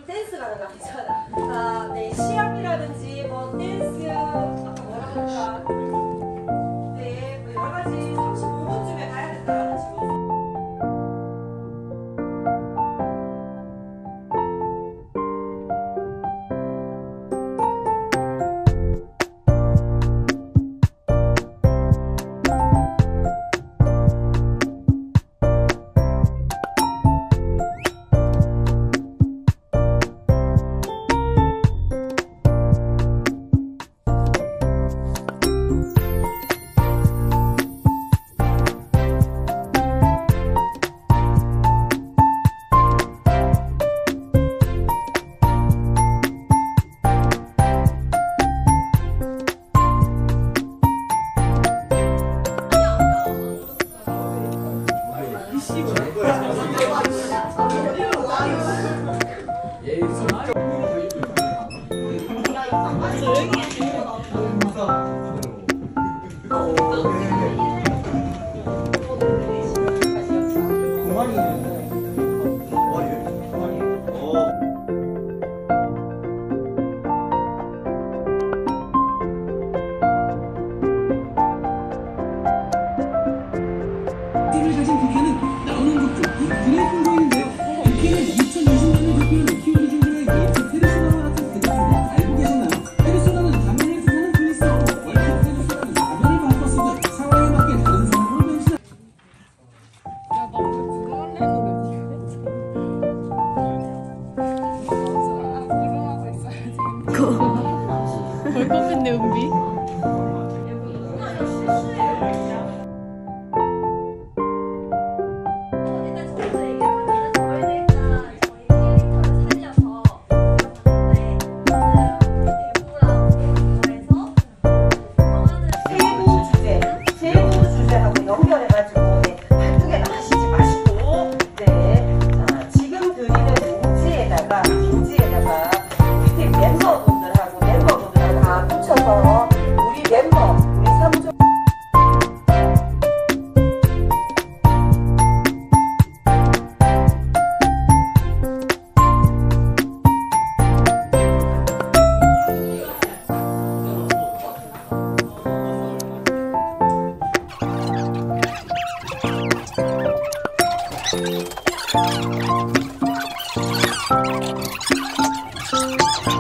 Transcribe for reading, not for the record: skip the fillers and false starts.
댄스가 나가 괜찮아. 아, 네, 시합이라든지 뭐 댄스 아까 뭐라 그럴까? 네, 뭐 여러 가지 35분쯤에 가야 된다라는 식으로. 가진 국회는 나오는 것도 인기의 근거인데요. 국회는 2020년을 대표하는 키워드 중에 예측 페르소나 같은 대답입니다. 알고 계셨나요? 페르소나는 가면을 뜻하는 글리스어, 월드 페르소나는 가면을 바꿨습니다. 상황에 맞게 다른 사람으로 변신한. 야, 나 오늘 그거 하려고 그러고 있어야지. 볼 뻔했네, 은비. 연결해가지고 한두 개나 하시지 마시고 지금 드리는 빈지에다가 밑에 멤버분들하고 다 붙여서 우리 3조 Thank you.